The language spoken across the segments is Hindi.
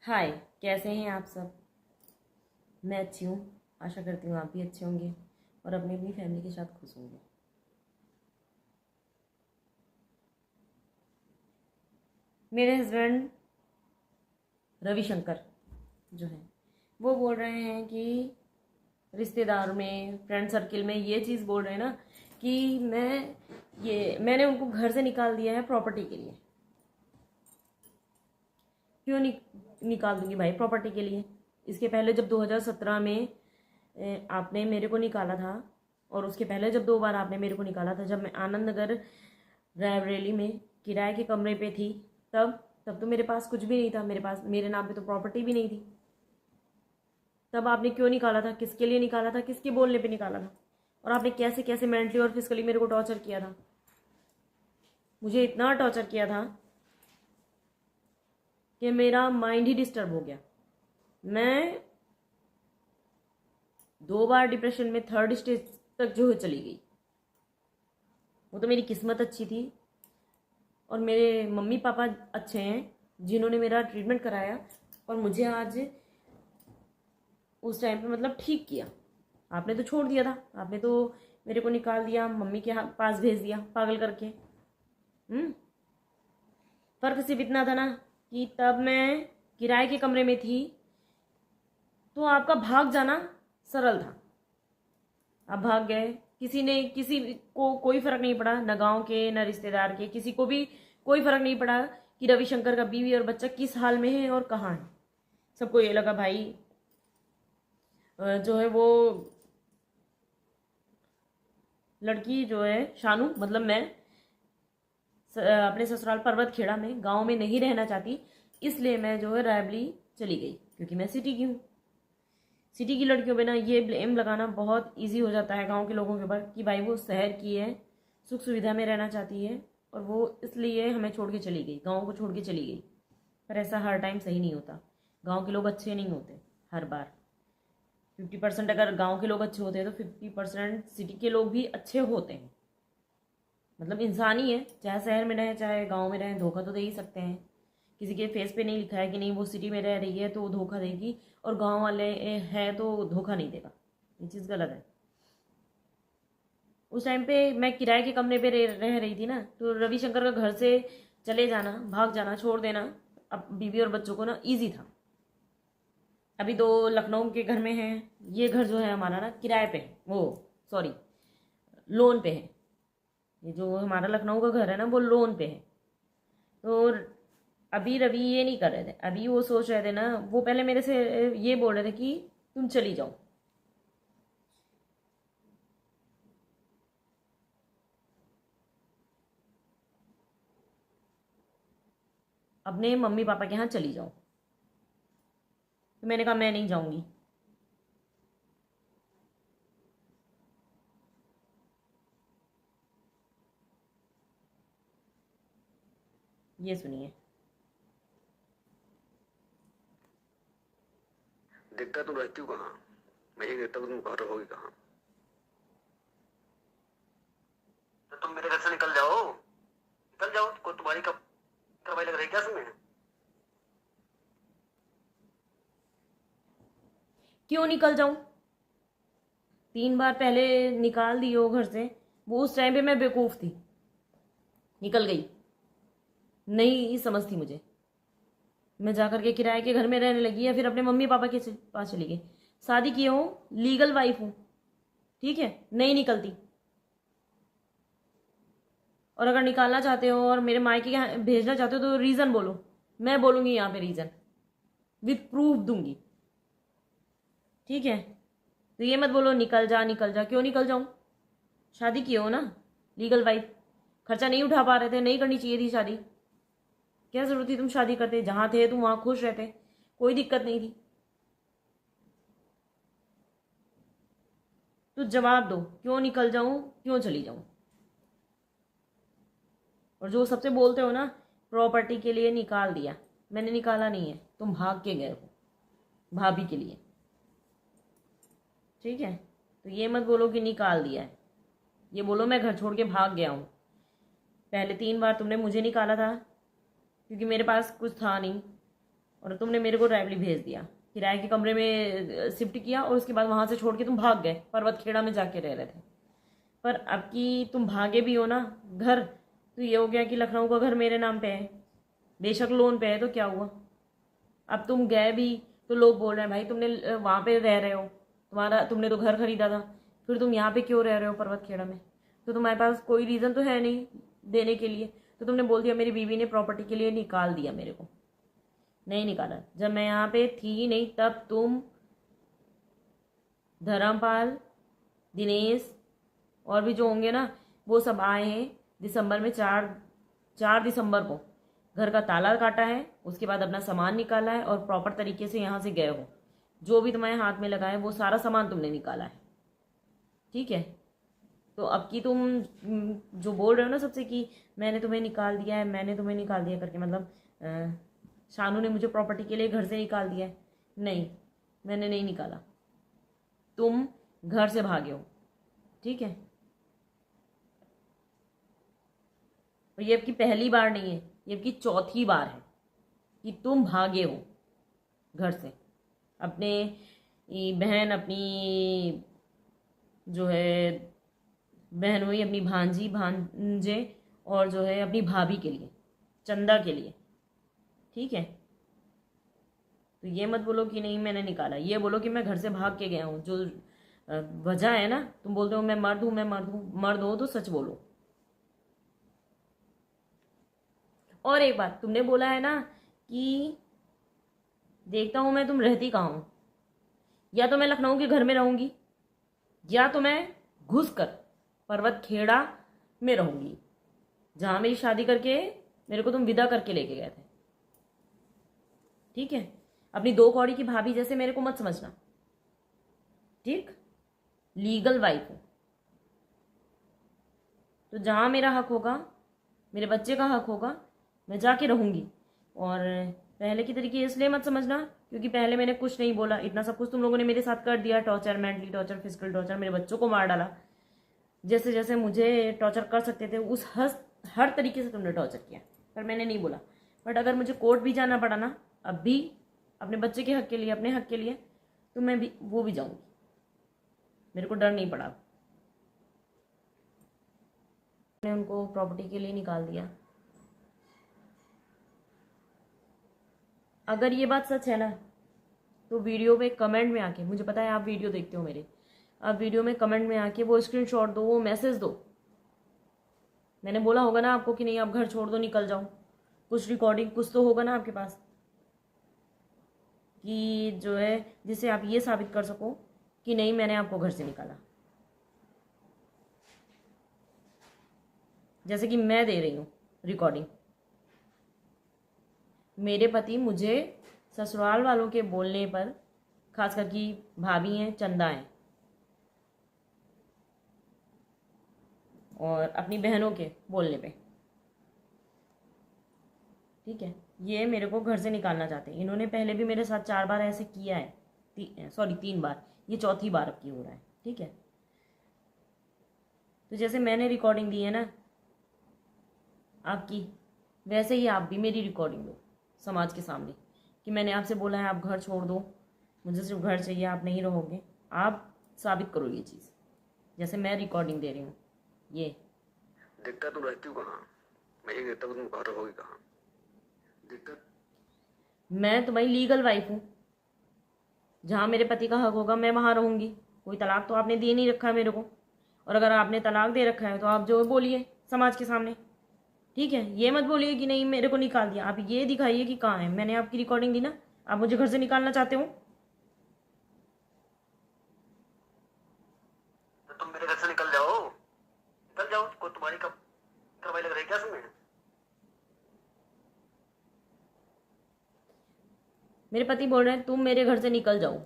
हाय, कैसे हैं आप सब। मैं अच्छी हूँ। आशा करती हूँ आप भी अच्छे होंगे और अपनी अपनी फैमिली के साथ खुश होंगे। मेरे हस्बैंड रविशंकर जो है वो बोल रहे हैं कि रिश्तेदार में, फ्रेंड सर्किल में ये चीज़ बोल रहे हैं ना कि मैंने उनको घर से निकाल दिया है प्रॉपर्टी के लिए। क्यों निकाल दूंगी भाई प्रॉपर्टी के लिए। इसके पहले जब 2017 में आपने मेरे को निकाला था, और उसके पहले जब 2 बार आपने मेरे को निकाला था, जब मैं आनंद नगर रायबरेली में किराए के कमरे पे थी, तब तो मेरे पास कुछ भी नहीं था। मेरे नाम पे तो प्रॉपर्टी भी नहीं थी। तब आपने क्यों निकाला था, किसके लिए निकाला था, किसके बोलने पे निकाला था, और आपने कैसे कैसे मेंटली और फिजिकली मेरे को टॉर्चर किया था। मुझे इतना टॉर्चर किया था कि मेरा माइंड ही डिस्टर्ब हो गया। मैं 2 बार डिप्रेशन में 3rd स्टेज तक जो है चली गई। वो तो मेरी किस्मत अच्छी थी और मेरे मम्मी पापा अच्छे हैं जिन्होंने मेरा ट्रीटमेंट कराया और मुझे आज उस टाइम पे मतलब ठीक किया। आपने तो छोड़ दिया था, आपने तो मेरे को निकाल दिया, मम्मी के पास भेज दिया पागल करके। फर्क सिर्फ इतना था ना कि तब मैं किराए के कमरे में थी तो आपका भाग जाना सरल था। आप भाग गए, किसी को कोई फर्क नहीं पड़ा, न गांव के न रिश्तेदार के, किसी को भी कोई फर्क नहीं पड़ा कि रविशंकर का बीवी और बच्चा किस हाल में है और कहाँ है। सबको ये लगा भाई जो है वो लड़की जो है शानू, मतलब मैं अपने ससुराल पर्वत खेड़ा में गांव में नहीं रहना चाहती, इसलिए मैं जो है रायबली चली गई, क्योंकि मैं सिटी की हूँ। सिटी की लड़कियों पे ना ये ब्लेम लगाना बहुत इजी हो जाता है गांव के लोगों के ऊपर कि भाई वो शहर की है, सुख सुविधा में रहना चाहती है और वो इसलिए हमें छोड़ के चली गई, गांव को छोड़ के चली गई। पर ऐसा हर टाइम सही नहीं होता। गांव के लोग अच्छे नहीं होते हर बार। 50% अगर गांव के लोग अच्छे होते हैं तो 50% सिटी के लोग भी अच्छे होते हैं। मतलब इंसान ही है, चाहे शहर में रहे चाहे गांव में रहे, धोखा तो दे ही सकते हैं। किसी के फेस पे नहीं लिखा है कि नहीं वो सिटी में रह रही है तो वो धोखा देगी और गांव वाले है तो धोखा नहीं देगा। ये चीज़ गलत है। उस टाइम पे मैं किराए के कमरे पे रह रही थी ना, तो रविशंकर का घर से चले जाना, भाग जाना, छोड़ देना अब बीवी और बच्चों को ना ईजी था। अभी तो लखनऊ के घर में है। ये घर जो है हमारा ना किराए पे है, वो सॉरी लोन पे है। ये जो हमारा लखनऊ का घर है ना वो लोन पे है। तो अभी रवि ये नहीं कर रहे थे, अभी वो सोच रहे थे ना, वो पहले मेरे से ये बोल रहे थे कि तुम चली जाओ। अपने मम्मी पापा के यहाँ चली जाओ। तो मैंने कहा मैं नहीं जाऊंगी। ये सुनिए। दिखता तुम रहती हो कहाँ? मैं ही देखता हूँ तुम घर रहोगी कहाँ? तो तुम मेरे घर से निकल जाओ, निकल जाओ। कोई तुम्हारी कब कार्रवाई लग रही है क्या इसमें? क्यों निकल जाऊं? 3 बार पहले निकाल दी हो घर से, वो उस टाइम पे मैं बेवकूफ थी, निकल गई, नहीं समझती मुझे। मैं जाकर के किराए के घर में रहने लगी या फिर अपने मम्मी पापा के पास चली गई। शादी किए हूँ, लीगल वाइफ हूँ, ठीक है, नहीं निकलती। और अगर निकालना चाहते हो और मेरे मायके के यहाँ भेजना चाहते हो तो रीज़न बोलो, मैं बोलूँगी यहाँ पे रीज़न, विथ प्रूफ दूंगी, ठीक है। तो ये मत बोलो निकल जा निकल जा। क्यों निकल जाऊँ? शादी किए हो ना, लीगल वाइफ। खर्चा नहीं उठा पा रहे थे, नहीं करनी चाहिए थी शादी। क्या जरूरत थी तुम शादी करते? जहां थे तुम वहां खुश रहते, कोई दिक्कत नहीं थी। तो जवाब दो, क्यों निकल जाऊं, क्यों चली जाऊं? और जो सबसे बोलते हो ना प्रॉपर्टी के लिए निकाल दिया, मैंने निकाला नहीं है, तुम भाग के गए हो भाभी के लिए, ठीक है। तो ये मत बोलो कि निकाल दिया है, ये बोलो मैं घर छोड़ के भाग गया हूँ। पहले 3 बार तुमने मुझे निकाला था क्योंकि मेरे पास कुछ था नहीं, और तुमने मेरे को रायबली भेज दिया, किराए के कमरे में शिफ्ट किया और उसके बाद वहाँ से छोड़ के तुम भाग गए, पर्वत खेड़ा में जाके रह रहे थे। पर अब की तुम भागे भी हो ना घर, तो ये हो गया कि लखनऊ का घर मेरे नाम पे है, बेशक लोन पे है, तो क्या हुआ। अब तुम गए भी तो लोग बोल रहे हैं भाई तुमने वहाँ पे रह रहे हो, तुमने तो घर खरीदा था, फिर तुम यहाँ पे क्यों रह रहे हो पर्वत खेड़ा में। तो तुम्हारे पास कोई रीज़न तो है नहीं देने के लिए, तो तुमने बोल दिया मेरी बीवी ने प्रॉपर्टी के लिए निकाल दिया मेरे को। नहीं निकाला, जब मैं यहाँ पे थी ही नहीं तब तुम, धर्मपाल, दिनेश और भी जो होंगे ना, वो सब आए हैं दिसंबर में, 4 दिसंबर को घर का ताला काटा है, उसके बाद अपना सामान निकाला है और प्रॉपर तरीके से यहाँ से गए हो। जो भी तुम्हारे हाथ में लगा है वो सारा सामान तुमने निकाला है, ठीक है। तो अब की तुम जो बोल रहे हो ना सबसे कि मैंने तुम्हें निकाल दिया है, मैंने तुम्हें निकाल दिया करके, मतलब शानू ने मुझे प्रॉपर्टी के लिए घर से निकाल दिया है, नहीं, मैंने नहीं निकाला, तुम घर से भागे हो, ठीक है। और ये आपकी पहली बार नहीं है, ये आपकी चौथी बार है कि तुम भागे हो घर से। अपने बहन, अपनी जो है बहन हुई, अपनी भांजी भांजे और जो है अपनी भाभी के लिए, चंदा के लिए, ठीक है। तो ये मत बोलो कि नहीं मैंने निकाला, ये बोलो कि मैं घर से भाग के गया हूँ। जो वजह है ना, तुम बोलते हो मैं मर्द हूँ, मैं मर्द हूँ, मर्द हो तो सच बोलो। और एक बात तुमने बोला है ना कि देखता हूँ मैं तुम रहती कहाँ हो, या तो मैं लखनऊ के घर में रहूंगी या तो मैं घुस कर पर्वत खेड़ा में रहूंगी, जहां मेरी शादी करके मेरे को तुम विदा करके लेके गए थे, ठीक है। अपनी 2 कौड़ी की भाभी जैसे मेरे को मत समझना, ठीक। लीगल वाइफ हूं, तो जहां मेरा हक होगा, मेरे बच्चे का हक होगा, मैं जाके रहूंगी। और पहले की तरीके इसलिए मत समझना क्योंकि पहले मैंने कुछ नहीं बोला, इतना सब कुछ तुम लोगों ने मेरे साथ कर दिया, torture, mentally torture, physical torture, मेरे बच्चों को मार डाला, जैसे जैसे मुझे टॉर्चर कर सकते थे उस हर तरीके से तुमने टॉर्चर किया, पर मैंने नहीं बोला। बट अगर मुझे कोर्ट भी जाना पड़ा ना अब भी अपने बच्चे के हक के लिए, अपने हक के लिए, तो मैं भी वो भी जाऊंगी, मेरे को डर नहीं पड़ा। मैंने उनको प्रॉपर्टी के लिए निकाल दिया। अगर ये बात सच है ना तो वीडियो पे कमेंट में आके, मुझे पता है आप वीडियो देखते हो मेरे, आप वीडियो में कमेंट में आके वो स्क्रीनशॉट दो, वो मैसेज दो। मैंने बोला होगा ना आपको कि नहीं आप घर छोड़ दो, निकल जाओ, कुछ रिकॉर्डिंग कुछ तो होगा ना आपके पास कि जो है जिससे आप ये साबित कर सको कि नहीं मैंने आपको घर से निकाला, जैसे कि मैं दे रही हूँ रिकॉर्डिंग। मेरे पति मुझे ससुराल वालों के बोलने पर, खासकर कि भाभी हैं, चंदा हैं और अपनी बहनों के बोलने पे, ठीक है, ये मेरे को घर से निकालना चाहते हैं। इन्होंने पहले भी मेरे साथ 4 बार ऐसे किया है, 3 बार, ये चौथी बार अब की हो रहा है, ठीक है। तो जैसे मैंने रिकॉर्डिंग दी है ना आपकी, वैसे ही आप भी मेरी रिकॉर्डिंग दो समाज के सामने कि मैंने आपसे बोला है आप घर छोड़ दो, मुझे सिर्फ घर चाहिए, आप नहीं रहोगे। आप साबित करो ये चीज़, जैसे मैं रिकॉर्डिंग दे रही हूँ। ये दिक्कत तुम रहती हो कहाँ, मैं ये देखता हूँ तुम घर रहोगी कहाँ। दिक्कत, मैं तुम्हारी लीगल वाइफ हूँ, जहाँ मेरे पति का हक होगा मैं वहाँ रहूँगी। कोई तलाक तो आपने दे नहीं रखा है मेरे को, और अगर आपने तलाक दे रखा है तो आप जो बोलिए समाज के सामने, ठीक है। ये मत बोलिए कि नहीं मेरे को निकाल दिया, आप ये दिखाइए कि कहाँ है। मैंने आपकी रिकॉर्डिंग दी ना, आप मुझे घर से निकालना चाहते हो तो तुम मेरे घर से निकल जाओ, निकल जाओ, कोई तुम्हारी कब कार्रवाई लग रही है क्या इसमें। मेरे पति बोल रहे हैं तुम मेरे घर से निकल जाओ,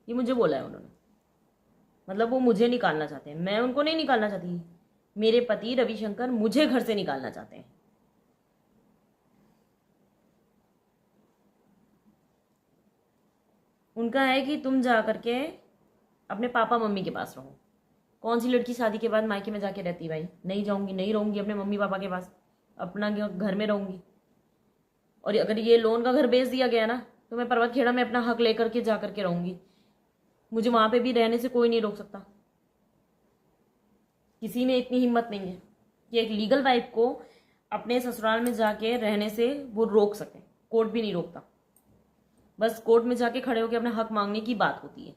ये मुझे बोला है उन्होंने, मतलब वो मुझे निकालना चाहते हैं, मैं उनको नहीं निकालना चाहती। मेरे पति रविशंकर मुझे घर से निकालना चाहते हैं। उनका है कि तुम जा करके अपने पापा मम्मी के पास रहो। कौन सी लड़की शादी के बाद मायके में जाके रहती भाई, नहीं जाऊंगी, नहीं रहूंगी अपने मम्मी पापा के पास, अपना घर में रहूंगी। और अगर ये लोन का घर बेच दिया गया ना तो मैं पर्वत खेड़ा में अपना हक लेकर के जा करके रहूंगी। मुझे वहां पे भी रहने से कोई नहीं रोक सकता। किसी में इतनी हिम्मत नहीं है कि एक लीगल वाइफ को अपने ससुराल में जाके रहने से वो रोक सके। कोर्ट भी नहीं रोकता, बस कोर्ट में जाके खड़े होकर अपना हक मांगने की बात होती है।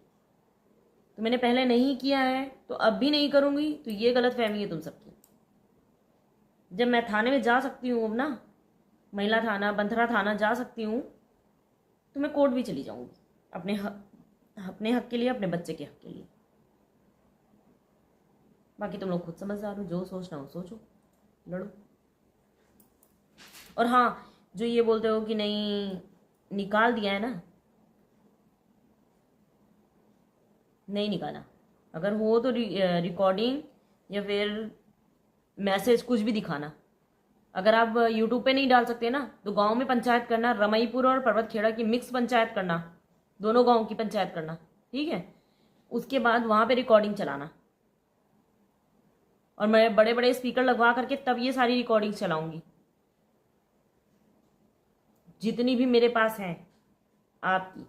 तो मैंने पहले नहीं किया है तो अब भी नहीं करूंगी, तो ये गलत फहमी है तुम सबकी। जब मैं थाने में जा सकती हूँ अब ना, महिला थाना, बंथरा थाना जा सकती हूँ, तो मैं कोर्ट भी चली जाऊंगी अपने हक के लिए, अपने बच्चे के हक के लिए। बाकी तुम लोग खुद समझदार हो, जो सोचना हो सोचो, लड़ो। और हाँ, जो ये बोलते हो कि नहीं निकाल दिया है ना, नहीं निकाला। अगर हो तो रिकॉर्डिंग या फिर मैसेज कुछ भी दिखाना। अगर आप यूट्यूब पे नहीं डाल सकते ना तो गांव में पंचायत करना, रमईपुर और पर्वत खेड़ा की मिक्स पंचायत करना, दोनों गांव की पंचायत करना, ठीक है। उसके बाद वहां पे रिकॉर्डिंग चलाना और मैं बड़े बड़े स्पीकर लगवा करके तब ये सारी रिकॉर्डिंग चलाऊंगी, जितनी भी मेरे पास हैं आपकी।